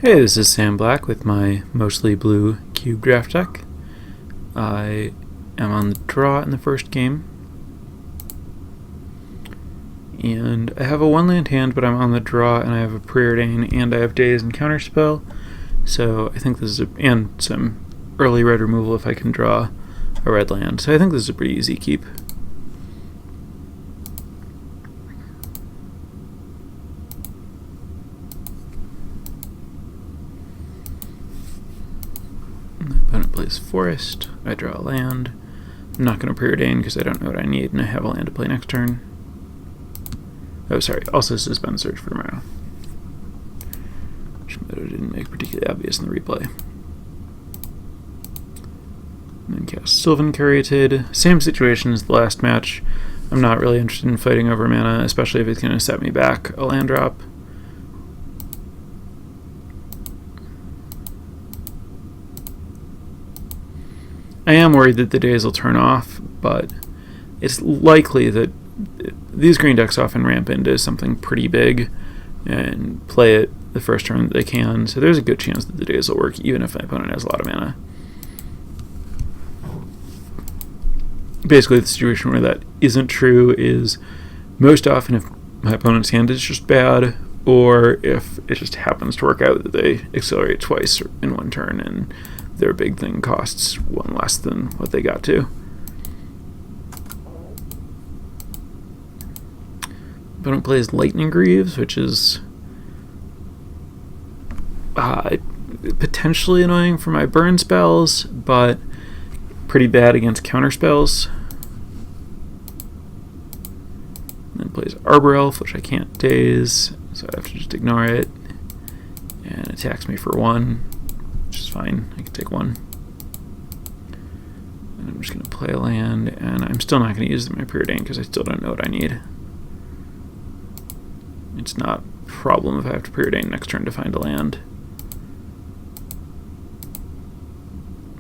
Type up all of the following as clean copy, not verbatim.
Hey, this is Sam Black with my mostly blue cube draft deck. I am on the draw in the first game. And I have a 1-land hand, but I'm on the draw and I have a Preordain and I have Daze and Counterspell. So I think this is and some early red removal if I can draw a red land. So I think this is a pretty easy keep. Opponent plays Forest. I draw a land. I'm not going to Preordain because I don't know what I need, and I have a land to play next turn. Oh, sorry. Also suspend Search for Tomorrow, which I didn't make particularly obvious in the replay. And then cast Sylvan Caryatid. Same situation as the last match. I'm not really interested in fighting over mana, especially if it's going to set me back a land drop. I am worried that the Daze will turn off, but it's likely that these green decks often ramp into something pretty big and play it the first turn that they can, so there's a good chance that the Daze will work even if my opponent has a lot of mana. Basically, the situation where that isn't true is most often if my opponent's hand is just bad, or if it just happens to work out that they accelerate twice in one turn and their big thing costs one less than what they got to. Opponent plays Lightning Greaves, which is potentially annoying for my burn spells, but pretty bad against counter spells. And then plays Arbor Elf, which I can't Daze, so I have to just ignore it. And attacks me for 1. Which is fine, I can take 1. And I'm just going to play a land, and I'm still not going to use my Preordain because I still don't know what I need. It's not a problem if I have to Preordain next turn to find a land.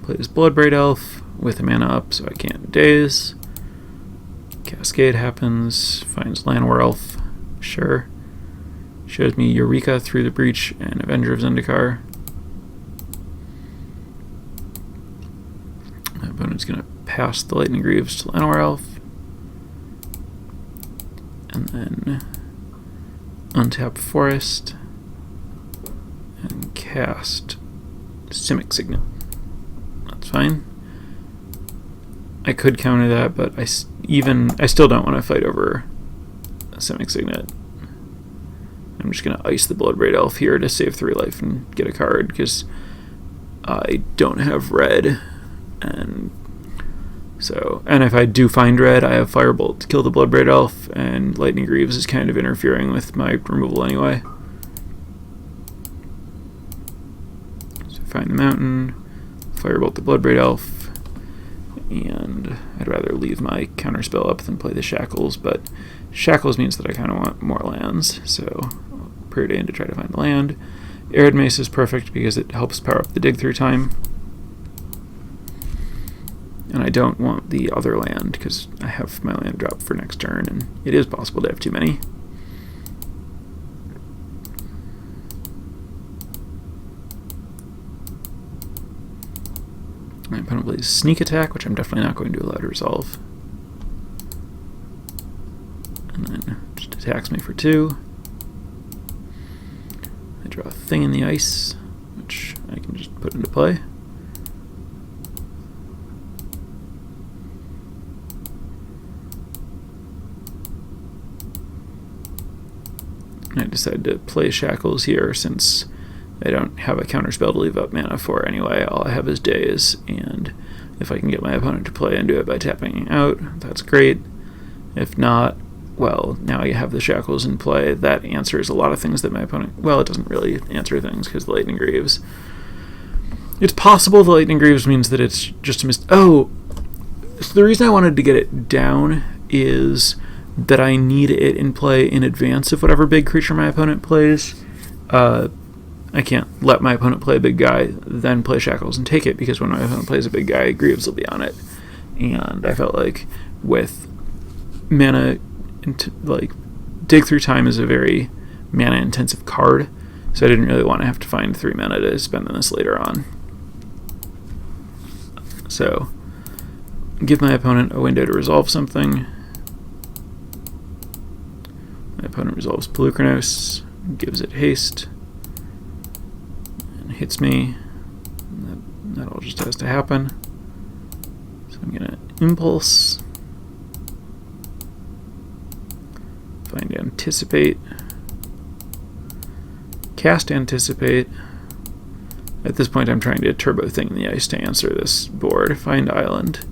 Play this Bloodbraid Elf with a mana up so I can't Daze. Cascade happens, finds Llanowar Elf, sure. Shows me Eureka through the Breach and Avenger of Zendikar. My opponent's going to pass the Lightning Greaves to Llanowar Elf. And then untap Forest. And cast Simic Signet. That's fine. I could counter that, but I still don't want to fight over a Simic Signet. I'm just going to ice the Bloodbraid Elf here to save 3 life and get a card, because I don't have red. And if I do find red, I have Firebolt to kill the Bloodbraid Elf, and Lightning Greaves is kind of interfering with my removal anyway. So find the mountain, Firebolt the Bloodbraid Elf, and I'd rather leave my counterspell up than play the Shackles, but Shackles means that I kind of want more lands, so I'll Preordain to try to find the land. Arid Mace is perfect because it helps power up the dig through time. And I don't want the other land because I have my land drop for next turn, and it is possible to have too many. My opponent plays Sneak Attack, which I'm definitely not going to allow to resolve. And then just attacks me for 2. I draw a Thing in the Ice, which I can just put into play. I decided to play Shackles here since I don't have a counterspell to leave up mana for anyway. All I have is Daze, and if I can get my opponent to play and do it by tapping out, that's great. If not, well, now you have the Shackles in play. That answers a lot of things that my opponent... Well, it doesn't really answer things because the Lightning Greaves... It's possible the Lightning Greaves means that it's just a Oh! So the reason I wanted to get it down is that I need it in play in advance of whatever big creature my opponent plays. I can't let my opponent play a big guy, then play Shackles and take it, because when my opponent plays a big guy, Greaves will be on it. And I felt like with mana, like Dig Through Time is a very mana-intensive card, so I didn't really want to have to find 3 mana to spend on this later on. So, give my opponent a window to resolve something. My opponent resolves Polukranos, gives it haste, and hits me. That all just has to happen. So I'm going to Impulse, find Anticipate, cast Anticipate. At this point I'm trying to Turbo Thing in the Ice to answer this board, find Island.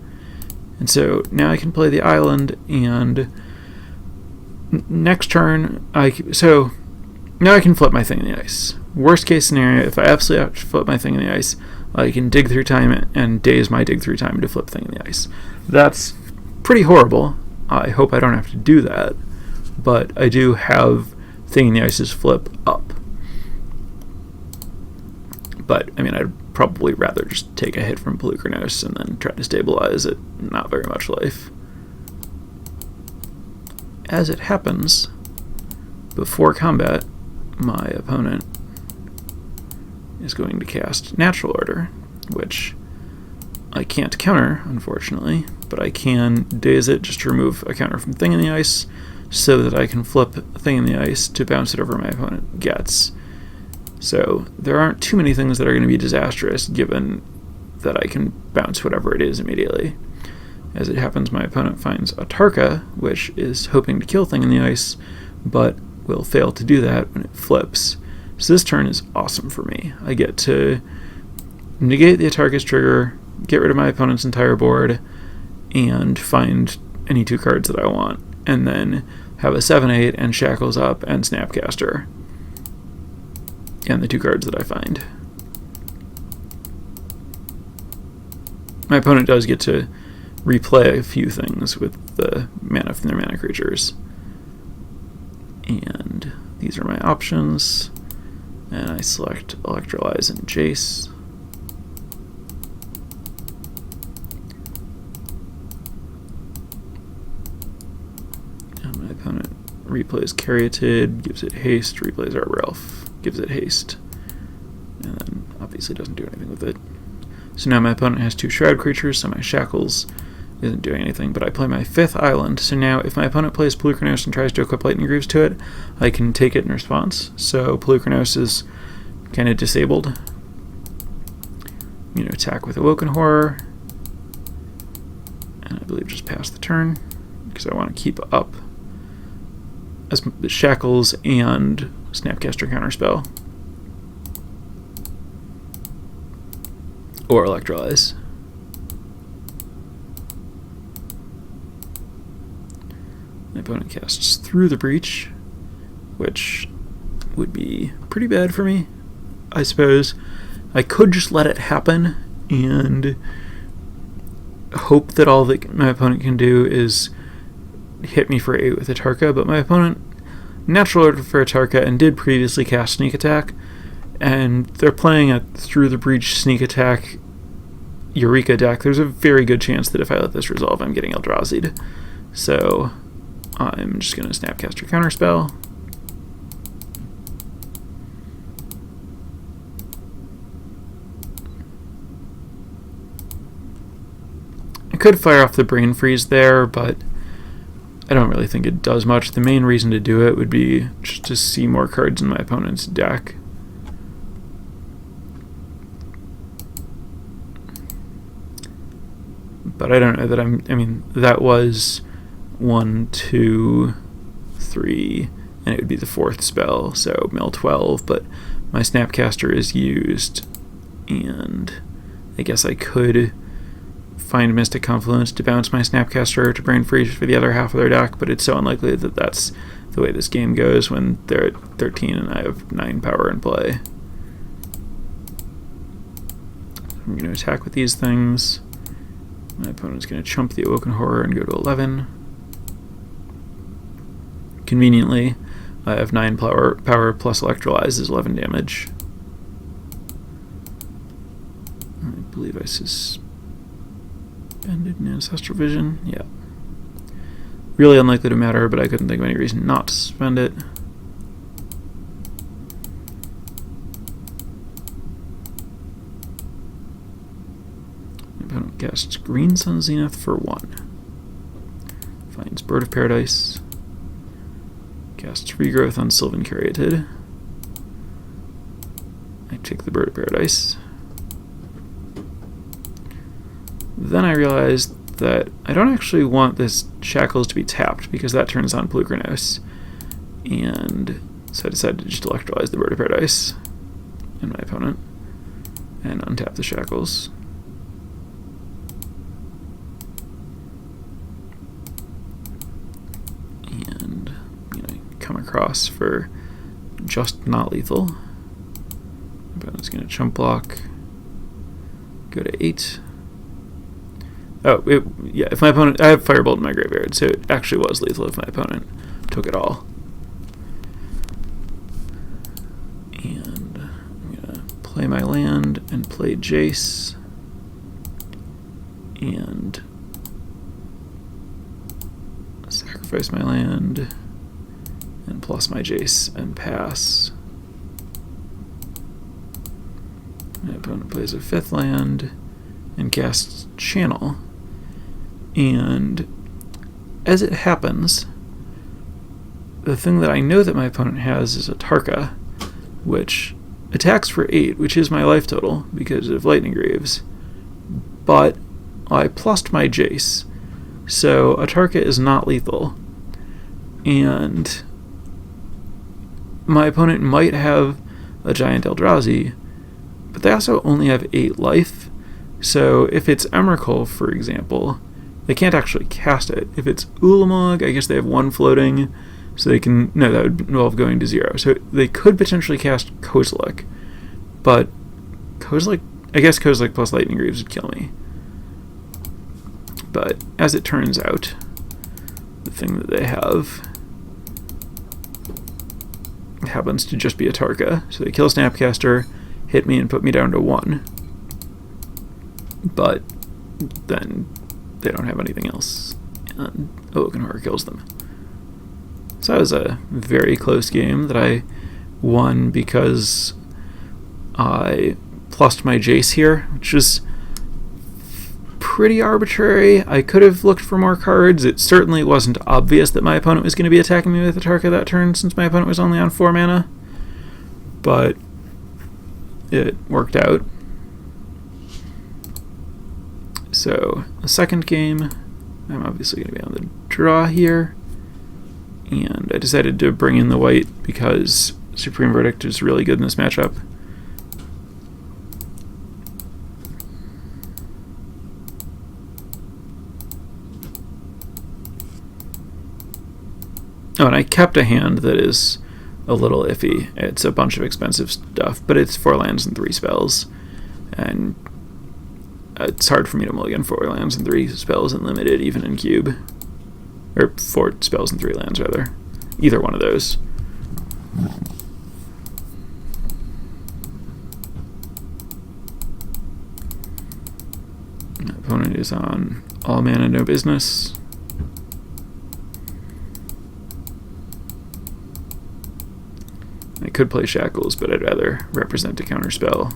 And so now I can play the Island, and next turn, so now I can flip my Thing in the Ice. Worst case scenario, if I absolutely have to flip my Thing in the Ice, I can Dig Through Time and daze my Dig Through Time to flip Thing in the Ice. That's pretty horrible. I hope I don't have to do that, but I do have Thing in the Ice's flip up. But, I mean, I'd probably rather just take a hit from Polukranos and then try to stabilize it. Not very much life. As it happens, before combat, my opponent is going to cast Natural Order, which I can't counter, unfortunately, but I can daze it just to remove a counter from Thing in the Ice, so that I can flip Thing in the Ice to bounce it over my opponent gets. So there aren't too many things that are going to be disastrous, given that I can bounce whatever it is immediately. As it happens, my opponent finds Atarka, which is hoping to kill Thing in the Ice, but will fail to do that when it flips. So this turn is awesome for me. I get to negate the Atarka's trigger, get rid of my opponent's entire board, and find any 2 cards that I want, and then have a 7/8 and Shackles Up and Snapcaster, and the 2 cards that I find. My opponent does get to replay a few things with the mana from their mana creatures. And these are my options. And I select Electrolyze and Jace. And my opponent replays Caryatid, gives it haste, replays Arbor Elf, gives it haste, and then obviously doesn't do anything with it. So now my opponent has 2 Shroud creatures, so my Shackles isn't doing anything, but I play my 5th Island. So now if my opponent plays Polukranos and tries to equip Lightning Greaves to it, I can take it in response. So Polukranos is kind of disabled. Attack with Awoken Horror, and I believe just pass the turn, because I want to keep up as Shackles and Snapcaster Counterspell. Or Electrolyze. My opponent casts Through the Breach, which would be pretty bad for me, I suppose. I could just let it happen and hope that all that my opponent can do is hit me for 8 with Atarka, but my opponent Natural Order for Atarka and did previously cast Sneak Attack, and they're playing a Through the Breach Sneak Attack Eureka deck. There's a very good chance that if I let this resolve, I'm getting Eldrazi'd. So I'm just going to Snapcaster Counterspell. I could fire off the Brain Freeze there, but I don't really think it does much. The main reason to do it would be just to see more cards in my opponent's deck. But I don't know that I mean, that was 1, 2, 3, and it would be the 4th spell, so mill 12, but my Snapcaster is used, and I guess I could find Mystic Confluence to bounce my Snapcaster to Brain Freeze for the other half of their deck, but it's so unlikely that that's the way this game goes when they're at 13 and I have 9 power in play. I'm going to attack with these things. My opponent's going to chump the Awoken Horror and go to 11. Conveniently, I have 9 power plus Electrolyze is 11 damage. I believe I suspended an Ancestral Vision. Yeah. Really unlikely to matter, but I couldn't think of any reason not to suspend it. Casts Green Sun Zenith for 1. Finds Bird of Paradise. Casts Regrowth on Sylvan Caryatid. I take the Bird of Paradise. Then I realized that I don't actually want this Shackles to be tapped because that turns on Polukranos. And so I decided to just electrolyze the Bird of Paradise and my opponent and untap the Shackles. And come across for just not lethal. My opponent's going to chump block, go to 8. Oh, yeah, if my opponent... I have Firebolt in my graveyard, so it actually was lethal if my opponent took it all. And I'm going to play my land and play Jace. And sacrifice my land and plus my Jace and pass. My opponent plays a 5th land and casts Channel. And as it happens, the thing that I know that my opponent has is a Tarka, which attacks for 8, which is my life total because of Lightning Greaves. But I plussed my Jace, so a Tarka is not lethal. And my opponent might have a Giant Eldrazi, but they also only have 8 life. So if it's Emrakul, for example, they can't actually cast it. If it's Ulamog, I guess they have 1 floating, so they can... No, that would involve going to 0. So they could potentially cast Kozilek, but Kozilek... I guess Kozilek plus Lightning Greaves would kill me. But as it turns out, the thing that they have happens to just be a Tarka. So they kill Snapcaster, hit me, and put me down to 1. But then they don't have anything else, and Awoken Horror kills them. So that was a very close game that I won because I plussed my Jace here, which is pretty arbitrary. I could have looked for more cards. It certainly wasn't obvious that my opponent was going to be attacking me with a Tarka that turn since my opponent was only on 4 mana, but it worked out. So, the second game, I'm obviously going to be on the draw here, and I decided to bring in the white because Supreme Verdict is really good in this matchup. Oh, and I kept a hand that is a little iffy. It's a bunch of expensive stuff, but it's 4 lands and 3 spells, and it's hard for me to mulligan 4 lands and 3 spells in limited, even in cube. Or 4 spells and 3 lands, rather. Either one of those. My opponent is on all mana, no business. I could play Shackles, but I'd rather represent a counterspell.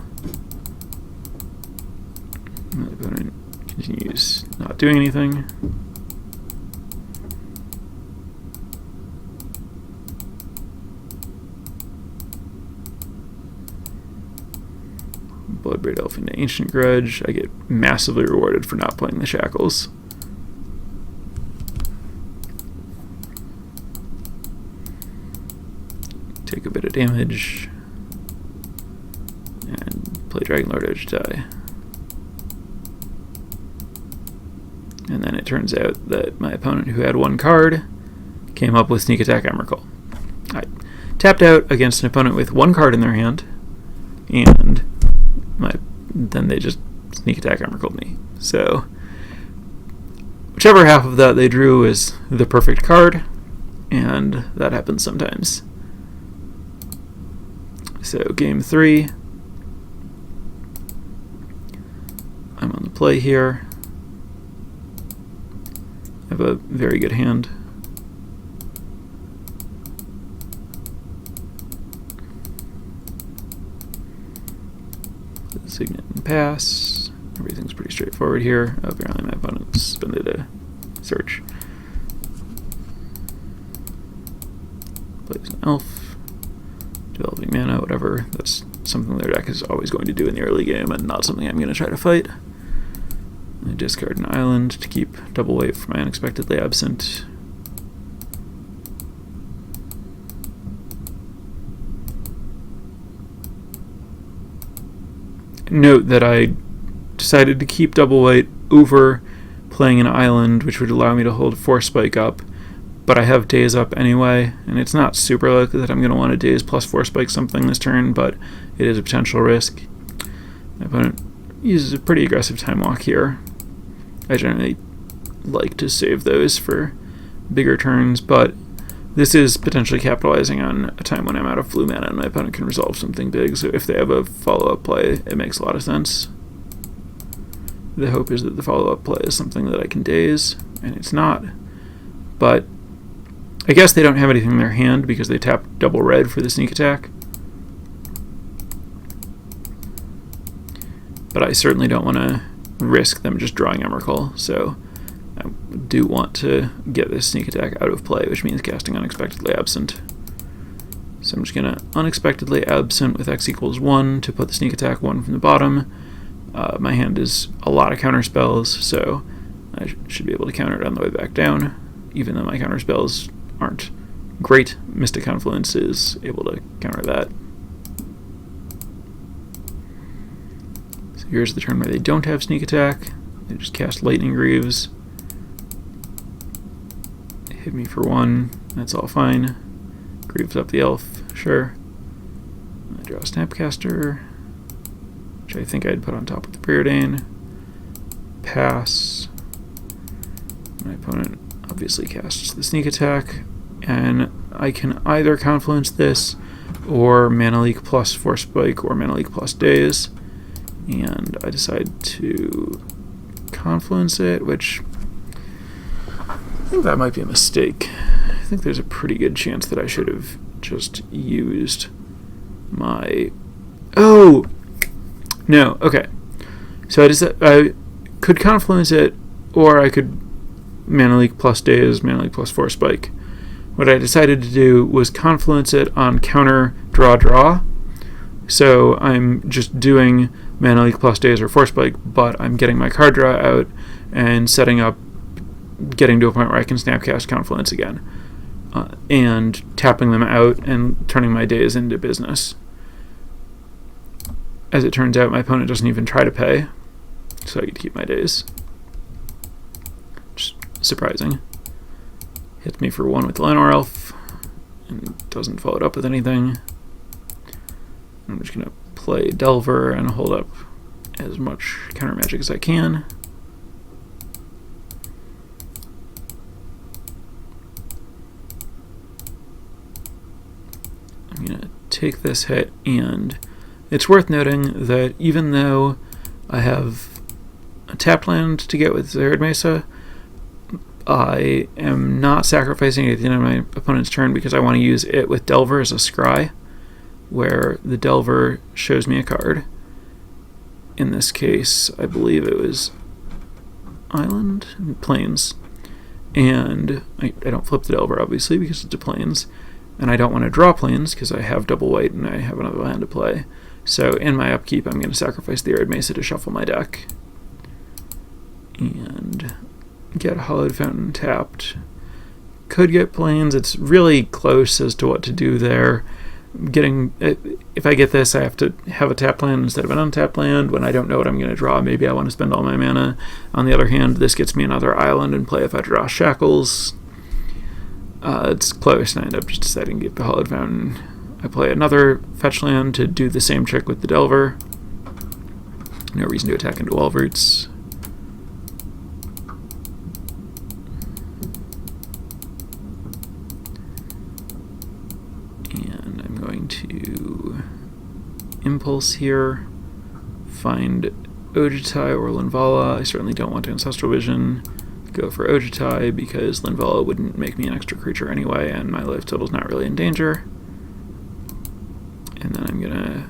My opponent continues not doing anything. Bloodbraid Elf into Ancient Grudge. I get massively rewarded for not playing the Shackles. Take a bit of damage and play Dragonlord Ojutai. And then it turns out that my opponent, who had 1 card, came up with Sneak Attack Emrakul. I tapped out against an opponent with 1 card in their hand, and then they just Sneak Attack Emrakul me. So, whichever half of that they drew is the perfect card, and that happens sometimes. So, game 3. I'm on the play here. I have a very good hand. Signet and pass. Everything's pretty straightforward here. Apparently my opponent suspended a search. Plays an elf. Developing mana, whatever. That's something their deck is always going to do in the early game and not something I'm going to try to fight. I discard an island to keep double weight for my unexpectedly absent. Note that I decided to keep double weight over playing an island, which would allow me to hold Force Spike up, but I have Daze up anyway, and it's not super likely that I'm going to want to Daze plus Force Spike something this turn, but it is a potential risk. My opponent uses a pretty aggressive Time Walk here. I generally like to save those for bigger turns, but this is potentially capitalizing on a time when I'm out of blue mana and my opponent can resolve something big, so if they have a follow-up play, it makes a lot of sense. The hope is that the follow-up play is something that I can Daze, and it's not. But I guess they don't have anything in their hand because they tapped double red for the sneak attack. But I certainly don't want to risk them just drawing Emrakul, so I do want to get this sneak attack out of play, which means casting Unexpectedly Absent. So I'm just going to Unexpectedly Absent with X equals 1 to put the sneak attack 1 from the bottom. My hand is a lot of counter spells, so I should be able to counter it on the way back down, even though my counter spells aren't great. Mystic Confluence is able to counter that. So here's the turn where they don't have sneak attack. They just cast Lightning Greaves. Hit me for 1, that's all fine. Greaves up the elf, sure. I draw a Snapcaster, which I think I'd put on top of the Preordain. Pass. My opponent obviously casts the sneak attack, and I can either Confluence this or Mana Leak plus Force Spike or Mana Leak plus Daze, and I decide to Confluence it, which I think that might be a mistake. I think there's a pretty good chance that I should have just used my... Oh! No, okay. So I could Confluence it, or I could Mana Leak plus Daze, Mana Leak plus Force Spike. What I decided to do was Confluence it on counter draw. So I'm just doing Mana Leak plus Daze or Force Spike, but I'm getting my card draw out and setting up, getting to a point where I can Snapcast Confluence again, and tapping them out and turning my Daze into business. As it turns out, my opponent doesn't even try to pay, so I get to keep my Daze. Just surprising. Hits me for 1 with the Llanowar Elf, and doesn't follow it up with anything. I'm just going to play Delver and hold up as much counter magic as I can. I'm going to take this hit, and it's worth noting that even though I have a tapped land to get with Arid Mesa, I am not sacrificing it at the end of my opponent's turn because I want to use it with Delver as a scry, where the Delver shows me a card. In this case, I believe it was Island? Plains. And I don't flip the Delver, obviously, because it's a Plains. And I don't want to draw Plains because I have double white and I have another land to play. So in my upkeep, I'm going to sacrifice the Arid Mesa to shuffle my deck. And get Hallowed Fountain tapped. Could get Plains. It's really close as to what to do there. If I get this, I have to have a tapped land instead of an untapped land. When I don't know what I'm going to draw, maybe I want to spend all my mana. On the other hand, this gets me another island in play if I draw Shackles. It's close, and I end up just deciding to get the Hallowed Fountain. I play another fetch land to do the same trick with the Delver. No reason to attack into Wall Roots. And I'm going to Impulse here, find Ojutai or Linvala. I certainly don't want Ancestral Vision. Go for Ojutai because Linvala wouldn't make me an extra creature anyway, and my life total's not really in danger. And then I'm gonna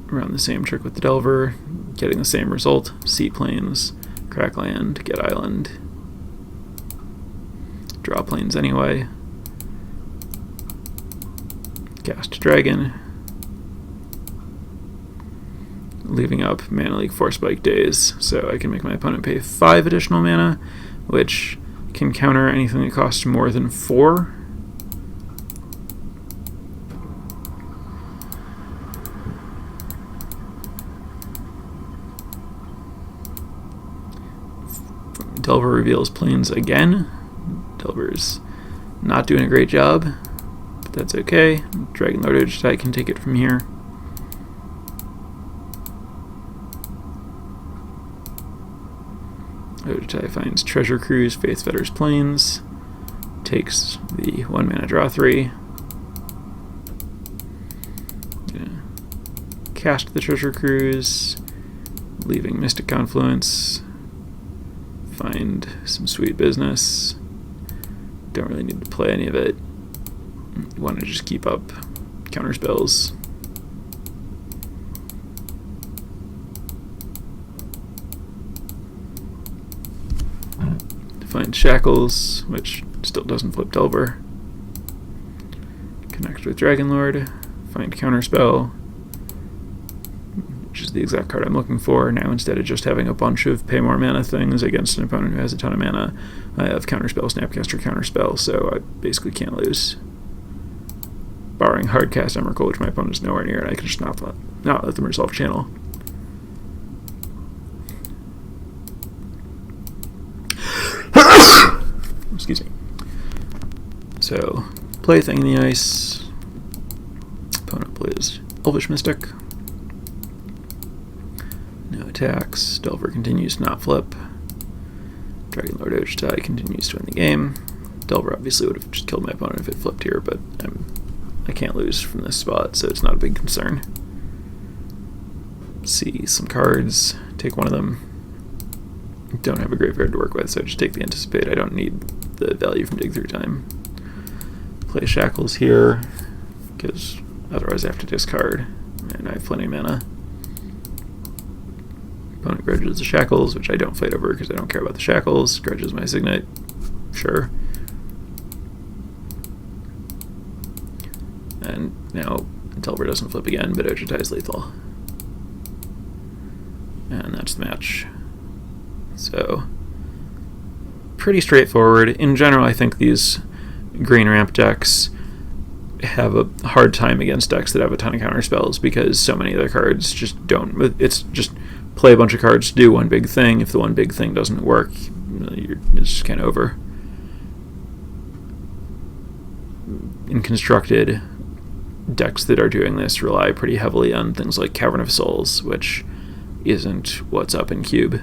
run the same trick with the Delver, getting the same result. Seaplanes, Crackland, get island. Draw planes anyway. Cast dragon. Leaving up Mana Leak Force Spike Days, so I can make my opponent pay 5 additional mana, which can counter anything that costs more than 4. Delver reveals planes again. Delver's not doing a great job, but that's okay. Dragon Lord Ojutai can take it from here. Ojutai finds Treasure Cruise, Faith Fetter's Plains, takes the 1 mana draw 3. Cast the Treasure Cruise, leaving Mystic Confluence. Find some sweet business. Don't really need to play any of it. Want to just keep up counter spells. Find Shackles, which still doesn't flip Delver. Connect with Dragonlord. Find Counterspell, which is the exact card I'm looking for. Now instead of just having a bunch of pay more mana things against an opponent who has a ton of mana, I have Counterspell, Snapcaster, Counterspell, so I basically can't lose. Barring Hardcast Emrakul, which my opponent's nowhere near, and I can just not let them resolve channel. Excuse me. So, play Thing in the Ice. Opponent plays Elvish Mystic. No attacks. Delver continues to not flip. Dragonlord Ojutai continues to win the game. Delver obviously would have just killed my opponent if it flipped here, but I can't lose from this spot, so it's not a big concern. See some cards. Take one of them. Don't have a graveyard to work with, so just take the Anticipate. I don't need the value from Dig Through Time. Play Shackles here, because otherwise I have to discard, and I have plenty of mana. Opponent grudges the Shackles, which I don't fight over because I don't care about the Shackles. Grudges my Signet, sure. And now Delver doesn't flip again, but Ojutai is lethal. And that's the match. So, pretty straightforward. In general, I think these green ramp decks have a hard time against decks that have a ton of counter spells because so many of their cards just don't. It's just play a bunch of cards to do one big thing. If the one big thing doesn't work, it's just kind of over. In constructed, decks that are doing this rely pretty heavily on things like Cavern of Souls, which isn't what's up in Cube.